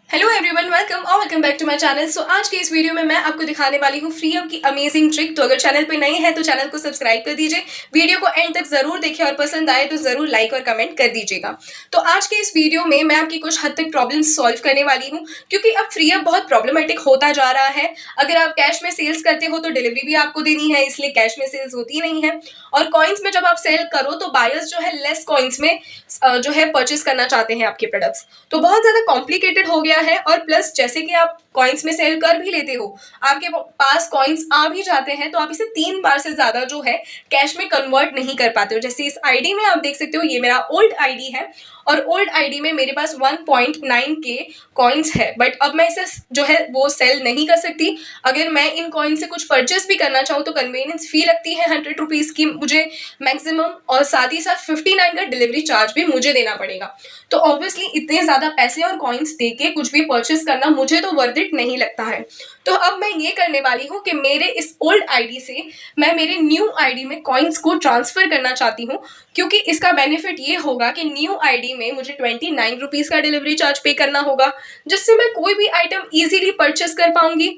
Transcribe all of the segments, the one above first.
Hello everyone, welcome back to my channel. So आज के इस वीडियो में मैं आपको दिखाने वाली हूँ फ्री अप की अमेजिंग ट्रिक। तो अगर चैनल पे नए हैं तो चैनल को सब्सक्राइब कर दीजिए, वीडियो को एंड तक जरूर देखिए और पसंद आए तो जरूर लाइक और कमेंट कर दीजिएगा। तो आज के इस वीडियो में मैं आपकी कुछ हद तक प्रॉब्लम सॉल्व करने वाली हूँ, क्योंकि अब फ्री अप बहुत प्रॉब्लमेटिक होता जा रहा है। अगर आप कैश में सेल्स करते हो तो डिलीवरी भी आपको देनी है, इसलिए कैश में सेल्स होती नहीं है। और कॉइन्स में जब आप सेल करो तो बायर्स जो है लेस कॉइन्स में जो है परचेस करना चाहते हैं आपके प्रोडक्ट्स। तो बहुत ज्यादा कॉम्प्लिकेटेड हो गया है। और प्लस जैसे कि आप कॉइन्स में सेल कर भी लेते हो, आपके पास कॉइन्स आ भी जाते हैं, तो आप इसे 3 बार से ज्यादा जो है कैश में कन्वर्ट नहीं कर पाते हो। जैसे इस आईडी में आप देख सकते हो, ये मेरा ओल्ड आईडी है और ओल्ड आईडी में मेरे पास 1.9 के कॉइन्स है, बट अब मैं इसे जो है वो सेल नहीं कर सकती। अगर मैं इन कॉइन से कुछ परचेस भी करना चाहूँ तो कन्वीनियंस फी लगती है 100 रुपीज की मुझे मैक्सिमम, और साथ ही साथ 59 का डिलीवरी चार्ज भी मुझे देना पड़ेगा। तो ऑब्वियसली इतने ज्यादा पैसे और कॉइन्स देके कुछ भी परचेस करना मुझे तो वर्थ इट नहीं लगता है। तो अब मैं ये करने वाली हूँ कि मेरे इस ओल्ड आईडी से मैं मेरे न्यू आईडी में कॉइन्स को ट्रांसफर करना चाहती हूँ, क्योंकि इसका बेनिफिट ये होगा कि न्यू आईडी में मुझे 29 रुपीज का डिलीवरी चार्ज पे करना होगा, जिससे मैं कोई भी आइटम इजीली परचेस कर पाऊंगी।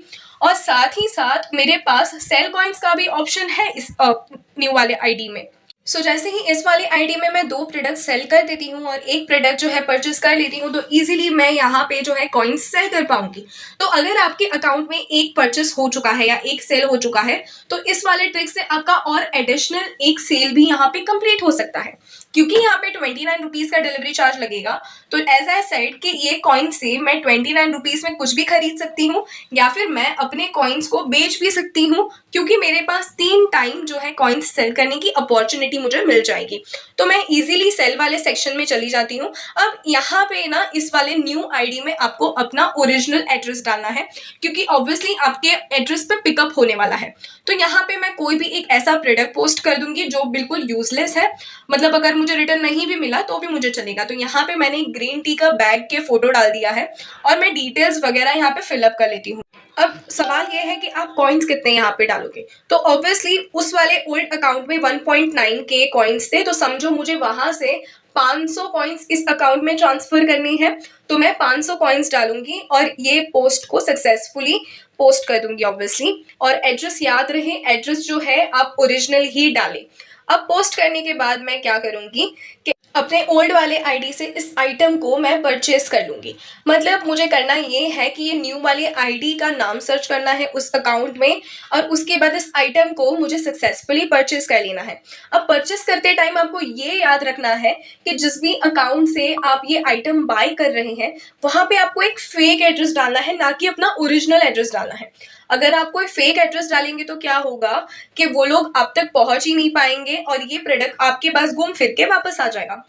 और साथ ही साथ मेरे पास सेल कॉइन्स का भी ऑप्शन है इस न्यू वाले आईडी में। जैसे ही इस वाली आईडी में मैं 2 प्रोडक्ट सेल कर देती हूँ और एक प्रोडक्ट जो है परचेस कर लेती हूँ, तो इजीली मैं यहाँ पे जो है कॉइन्स सेल कर पाऊंगी। तो अगर आपके अकाउंट में एक परचेस हो चुका है या एक सेल हो चुका है, तो इस वाले ट्रिक से आपका और एडिशनल एक सेल भी यहाँ पे कंप्लीट हो सकता है, क्योंकि यहाँ पे 29 रुपीज का डिलीवरी चार्ज लगेगा। तो एज आई सेड कि ये कॉइन से मैं 29 रुपीज में कुछ भी खरीद सकती हूँ, या फिर मैं अपने कॉइन्स को बेच भी सकती हूँ, क्योंकि मेरे पास 3 टाइम जो है कॉइन्स सेल करने की अपॉर्चुनिटी मुझे मिल जाएगी। तो मैं इजीली सेल वाले सेक्शन में चली जाती हूँ। अब यहाँ पे ना इस वाले न्यू आईडी में आपको अपना ओरिजिनल एड्रेस डालना है, क्योंकि ऑब्वियसली आपके एड्रेस पे पिकअप होने वाला है। तो यहाँ पे मैं कोई भी एक ऐसा प्रोडक्ट पोस्ट कर दूंगी जो बिल्कुल यूजलेस है, मतलब अगर मुझे रिटर्न नहीं भी मिला तो भी मुझे चलेगा। तो यहाँ पे मैंने ग्रीन टी का बैग के फोटो डाल दिया है और मैं डिटेल्स वगैरह यहाँ पे फिलअप कर लेती हूँ। अब सवाल ये है कि आप कॉइन्स कितने यहाँ पे डालोगे। तो ऑब्वियसली उस वाले ओल्ड अकाउंट में 1.9 के कॉइन्स थे, तो समझो मुझे वहां से 500 कॉइन्स इस अकाउंट में ट्रांसफर करनी है। तो मैं 500 कॉइन्स डालूंगी और ये पोस्ट को सक्सेसफुली पोस्ट कर दूंगी ऑब्वियसली। और एड्रेस याद रहे, एड्रेस जो है आप ओरिजिनल ही डालें। अब पोस्ट करने के बाद मैं क्या करूंगी कि अपने ओल्ड वाले आईडी से इस आइटम को मैं परचेस कर लूंगी। मतलब मुझे करना ये है कि ये न्यू वाले आईडी का नाम सर्च करना है उस अकाउंट में, और उसके बाद इस आइटम को मुझे सक्सेसफुली परचेस कर लेना है। अब परचेस करते टाइम आपको ये याद रखना है कि जिस भी अकाउंट से आप ये आइटम बाय कर रहे हैं, वहां पे आपको एक फेक एड्रेस डालना है, ना कि अपना ओरिजिनल एड्रेस डालना है। अगर आप कोई फेक एड्रेस डालेंगे तो क्या होगा कि वो लोग आप तक पहुंच ही नहीं पाएंगे और ये प्रोडक्ट आपके पास घूम फिर के वापस आ जाएगा।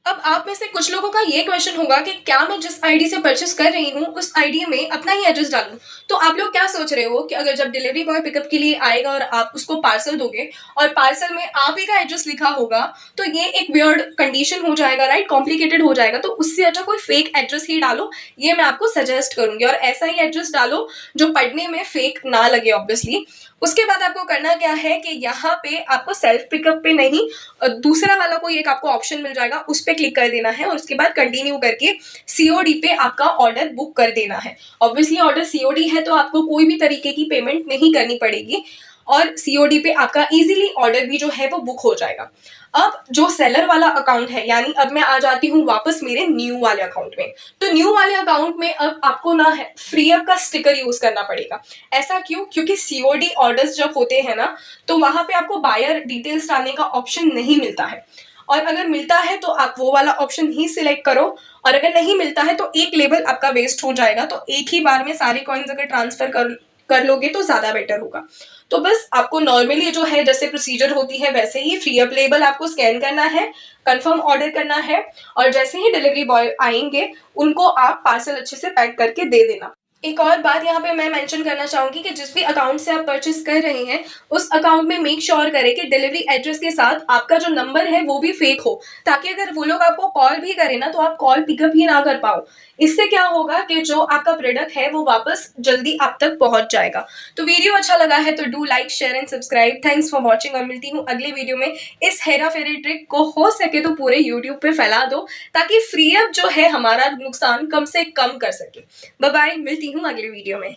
अब आप में से कुछ लोगों का ये क्वेश्चन होगा कि क्या मैं जिस आईडी से परचेस कर रही हूँ उस आईडी में अपना ही एड्रेस डालूं। तो आप लोग क्या सोच रहे हो कि अगर जब डिलीवरी बॉय पिकअप के लिए आएगा और आप उसको पार्सल दोगे और पार्सल में आप ही का एड्रेस लिखा होगा, तो ये एक वियर्ड कंडीशन हो जाएगा, राइट, कॉम्प्लिकेटेड हो जाएगा। तो उससे अच्छा कोई फेक एड्रेस ही डालो, ये मैं आपको सजेस्ट करूंगी। और ऐसा ही एड्रेस डालो जो पढ़ने में फेक ना लगे ऑब्वियसली। उसके बाद आपको करना क्या है कि यहाँ पे आपको सेल्फ पिकअप पे नहीं, दूसरा वाला कोई एक आपको ऑप्शन मिल जाएगा, उस पर क्लिक कर देना है और उसके बाद कंटिन्यू करके सीओडी पे आपका ऑर्डर बुक कर देना है। ऑब्वियसली ऑर्डर सीओडी है तो आपको कोई भी तरीके की पेमेंट नहीं करनी पड़ेगी और सीओडी पे आपका इजीली ऑर्डर भी जो है वो बुक हो जाएगा। अब जो सेलर वाला अकाउंट है, यानी अब मैं आ जाती हूँ वापस मेरे न्यू वाले अकाउंट में। तो न्यू वाले अकाउंट में अब आपको ना है फ्री अप का स्टिकर यूज करना पड़ेगा। ऐसा क्यों? क्योंकि सीओडी ऑर्डर्स जब होते हैं ना, तो वहां पे आपको बायर डिटेल्स डालने का ऑप्शन नहीं मिलता है, और अगर मिलता है तो आप वो वाला ऑप्शन ही सिलेक्ट करो, और अगर नहीं मिलता है तो एक लेबल आपका वेस्ट हो जाएगा। तो एक ही बार में सारे कॉइन्स अगर ट्रांसफर कर लोगे तो ज्यादा बेटर होगा। तो बस आपको नॉर्मली जो है जैसे प्रोसीजर होती है वैसे ही फ्री अप लेबल आपको स्कैन करना है, कंफर्म ऑर्डर करना है, और जैसे ही डिलीवरी बॉय आएंगे उनको आप पार्सल अच्छे से पैक करके दे देना। एक और बात यहाँ पे मैं मेंशन करना चाहूँगी कि जिस भी अकाउंट से आप परचेज़ कर रहे हैं, उस अकाउंट में मेक श्योर करें कि डिलीवरी एड्रेस के साथ आपका जो नंबर है वो भी फेक हो, ताकि अगर वो लोग आपको कॉल भी करें ना तो आप कॉल पिकअप ही ना कर पाओ। इससे क्या होगा कि जो आपका प्रोडक्ट है वो वापस जल्दी आप तक पहुँच जाएगा। तो वीडियो अच्छा लगा है तो do like, share and subscribe. Thanks for watching और मिलती हूँ अगले वीडियो में। इस हेरा-फेरी ट्रिक को हो सके तो पूरे यूट्यूब पे फैला दो, ताकि फ्री अप जो है हमारा नुकसान कम से कम कर सके। बाय बाय, मिलती हूँ अगले वीडियो में।